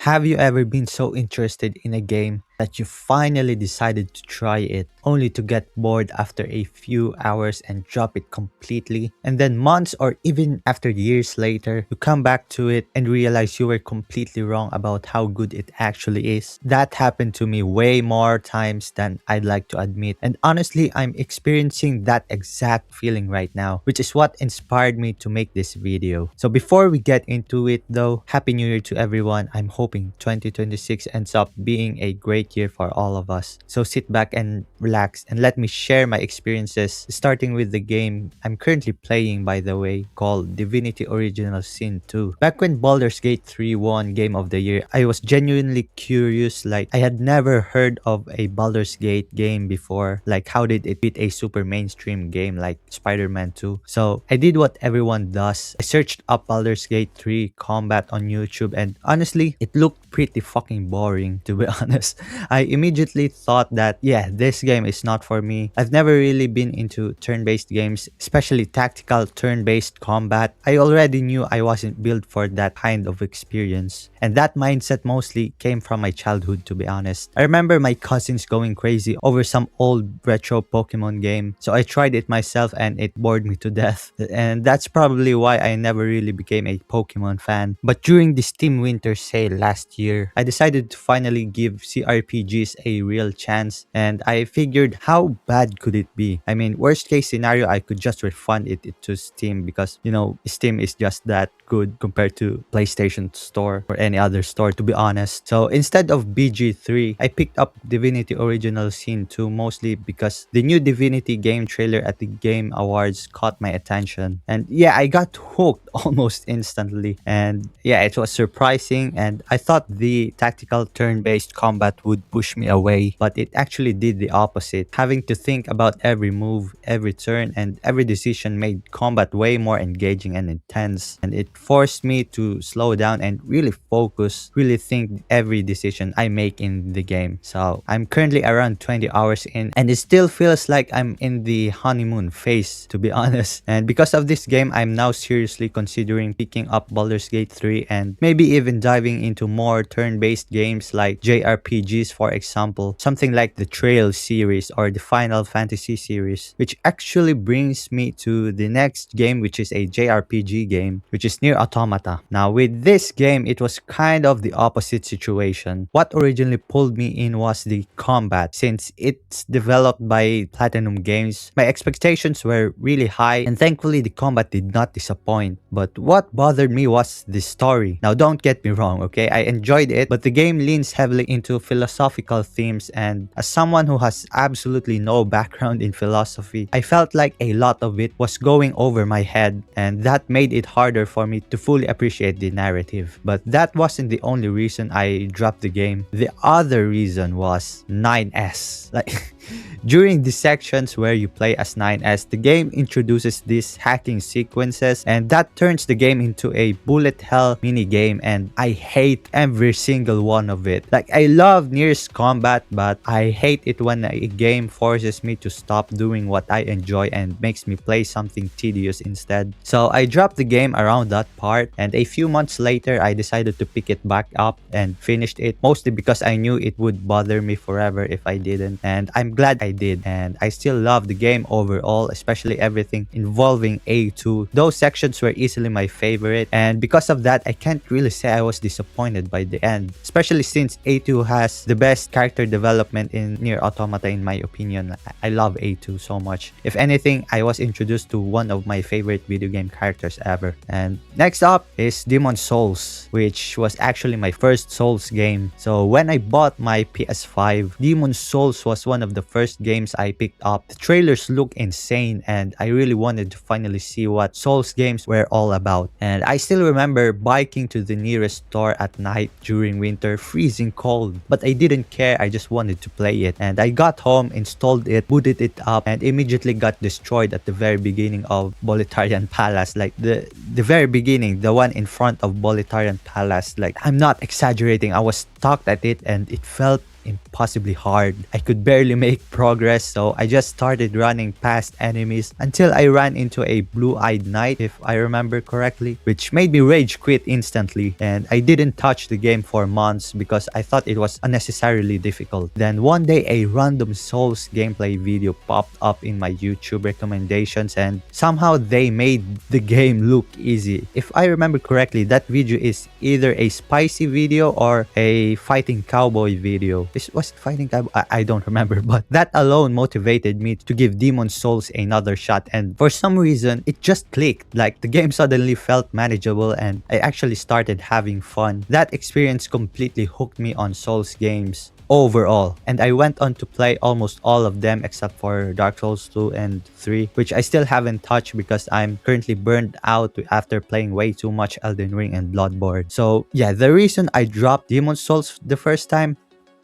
Have you ever been so interested in a game that you finally decided to try it, only to get bored after a few hours and drop it completely? And then months or even after years later, you come back to it and realize you were completely wrong about how good it actually is? That happened to me way more times than I'd like to admit. And honestly, I'm experiencing that exact feeling right now, which is what inspired me to make this video. So before we get into it though, Happy New Year to everyone. I'm hoping 2026 ends up being a great year for all of us. So sit back and relax and let me share my experiences, starting with the game I'm currently playing, by the way, called Divinity Original Sin 2. Back when Baldur's Gate 3 won Game of the Year, I was genuinely curious. Like, I had never heard of a Baldur's Gate game before. Like, how did it beat a super mainstream game like Spider-Man 2? So I did what everyone does. I searched up Baldur's Gate 3 combat on YouTube, and honestly, it looked pretty fucking boring, to be honest. I immediately thought that, yeah, this game is not for me. I've never really been into turn-based games, especially tactical turn-based combat. I already knew I wasn't built for that kind of experience. And that mindset mostly came from my childhood, to be honest. I remember my cousins going crazy over some old retro Pokemon game, so I tried it myself and it bored me to death. And that's probably why I never really became a Pokemon fan. But during the Steam Winter Sale last year, I decided to finally give CRPGs a real chance, and I figured, how bad could it be? I mean, worst case scenario, I could just refund it to Steam because, you know, Steam is just that good compared to PlayStation Store or any other store, to be honest. So instead of BG3, I picked up Divinity Original Sin 2 mostly because the new Divinity game trailer at the Game Awards caught my attention. And yeah, I got hooked almost instantly. And yeah, it was surprising, and I thought the tactical turn-based combat would push me away, but it actually did the opposite. Having to think about every move, every turn, and every decision made combat way more engaging and intense. And it forced me to slow down and really focus, really think every decision I make in the game. So I'm currently around 20 hours in, and it still feels like I'm in the honeymoon phase, to be honest. And because of this game, I'm now seriously considering picking up Baldur's Gate 3 and maybe even diving into more turn-based games like JRPGs, for example, something like the Trail series or the Final Fantasy series, which actually brings me to the next game, which is a JRPG game, which is Nier Automata. Now, with this game, it was kind of the opposite situation. What originally pulled me in was the combat. Since it's developed by Platinum Games, my expectations were really high, and thankfully the combat did not disappoint. But what bothered me was the story. Now, don't get me wrong, okay? I enjoyed it, but the game leans heavily into philosophical themes, and as someone who has absolutely no background in philosophy, I felt like a lot of it was going over my head, and that made it harder for me to fully appreciate the narrative. But that wasn't the only reason I dropped the game. The other reason was 9S. Like, during the sections where you play as 9S, the game introduces these hacking sequences, and that turns the game into a bullet hell mini game, and I hate every single one of it. Like, I love Nier's combat, but I hate it when a game forces me to stop doing what I enjoy and makes me play something tedious instead. So I dropped the game around that part, and a few months later I decided to pick it back up and finished it, mostly because I knew it would bother me forever if I didn't, and I'm glad I did. And I still love the game overall, especially everything involving A2. Those sections were easily my favorite, and because of that, I can't really say I was disappointed by the end, especially since A2 has the best character development in Nier Automata, in my opinion. I love A2 so much. If anything, I was introduced to one of my favorite video game characters ever. And next up is Demon's Souls, which was actually my first Souls game. So when I bought my PS5, Demon's Souls was one of the first games I picked up. The trailers look insane, and I really wanted to finally see what Souls games were all about. And I still remember biking to the nearest store at night during winter, freezing cold, but I didn't care. I just wanted to play it. And I got home, installed it, booted it up, and immediately got destroyed at the very beginning of Bolitarian Palace. Like, the very beginning, the one in front of Bolitarian Palace. Like, I'm not exaggerating, I was stuck at it, and it felt impossibly hard. I could barely make progress, so I just started running past enemies until I ran into a blue-eyed knight, if I remember correctly, which made me rage quit instantly, and I didn't touch the game for months because I thought it was unnecessarily difficult. Then one day a random Souls gameplay video popped up in my YouTube recommendations, and somehow they made the game look easy. If I remember correctly, that video is either a spicy video or a fighting cowboy video. This was fighting cowboy. I don't remember, but that alone motivated me to give Demon Souls another shot, and for some reason it just clicked. Like the game suddenly felt manageable and I actually started having fun. That experience completely hooked me on Souls games overall, and I went on to play almost all of them except for Dark Souls 2 and 3, which I still haven't touched because I'm currently burned out after playing way too much Elden Ring and Bloodborne. So yeah, the reason I dropped Demon Souls the first time,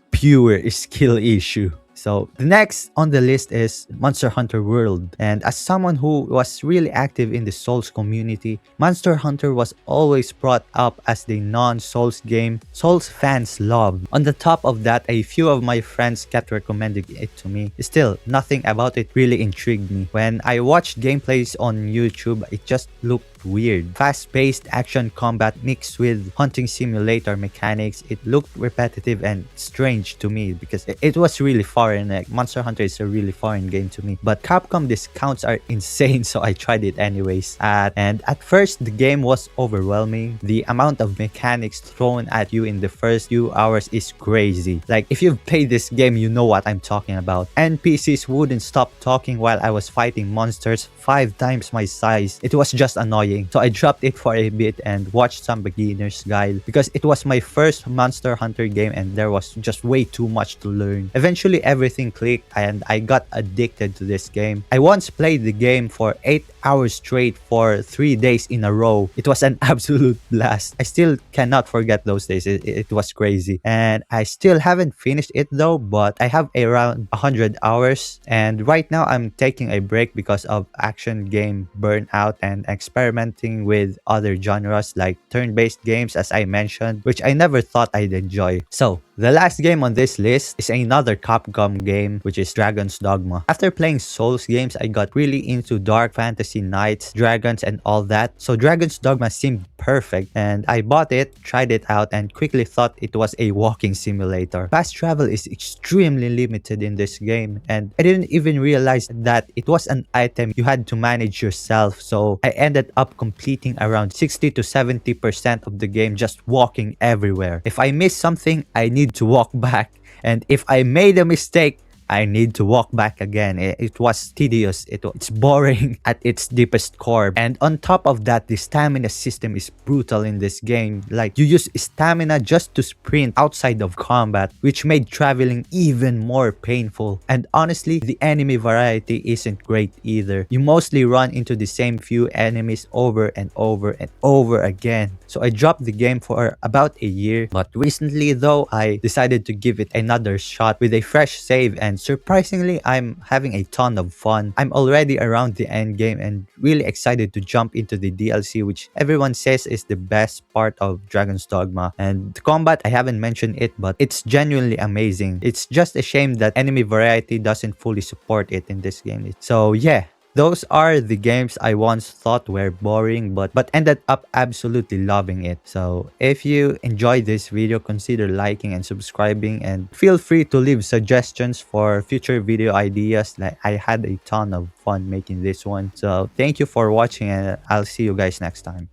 pure skill issue. So the next on the list is Monster Hunter World. And as someone who was really active in the Souls community, Monster Hunter was always brought up as the non-Souls game Souls fans love. On the top of that, a few of my friends kept recommending it to me. Still, nothing about it really intrigued me. When I watched gameplays on YouTube, it just looked weird. Fast-paced action combat mixed with hunting simulator mechanics. It looked repetitive and strange to me because it was really foreign. Like Monster Hunter is a really foreign game to me. But Capcom discounts are insane, so I tried it anyways. And at first, the game was overwhelming. The amount of mechanics thrown at you in the first few hours is crazy. Like if you've played this game, you know what I'm talking about. NPCs wouldn't stop talking while I was fighting monsters 5 times my size. It was just annoying. So I dropped it for a bit and watched some beginner's guide because it was my first Monster Hunter game and there was just way too much to learn. Eventually everything clicked and I got addicted to this game. I once played the game for 8 hours straight for 3 days in a row. It was an absolute blast. I still cannot forget those days. It was crazy. And I still haven't finished it though, but I have around 100 hours. And right now I'm taking a break because of action game burnout and experimenting with other genres like turn-based games, as I mentioned, which I never thought I'd enjoy. So the last game on this list is another Capcom game, which is Dragon's Dogma. After playing Souls games, I got really into dark fantasy knights, dragons, and all that. So Dragon's Dogma seemed perfect, and I bought it, tried it out, and quickly thought it was a walking simulator. Fast travel is extremely limited in this game, and I didn't even realize that it was an item you had to manage yourself. So I ended up completing around 60 to 70% of the game just walking everywhere. If I missed something, I need to walk back, and if I made a mistake, I need to walk back again. It was tedious. It's boring at its deepest core. And on top of that, the stamina system is brutal in this game. Like, you use stamina just to sprint outside of combat, which made traveling even more painful. And honestly, the enemy variety isn't great either. You mostly run into the same few enemies over and over and over again. So I dropped the game for about a year. But recently though, I decided to give it another shot with a fresh save, and surprisingly, I'm having a ton of fun. I'm already around the end game and really excited to jump into the DLC, which everyone says is the best part of Dragon's Dogma. And the combat, I haven't mentioned it, but it's genuinely amazing. It's just a shame that enemy variety doesn't fully support it in this game. So yeah, those are the games I once thought were boring but ended up absolutely loving it. So if you enjoyed this video, consider liking and subscribing, and feel free to leave suggestions for future video ideas. Like, I had a ton of fun making this one. So thank you for watching, and I'll see you guys next time.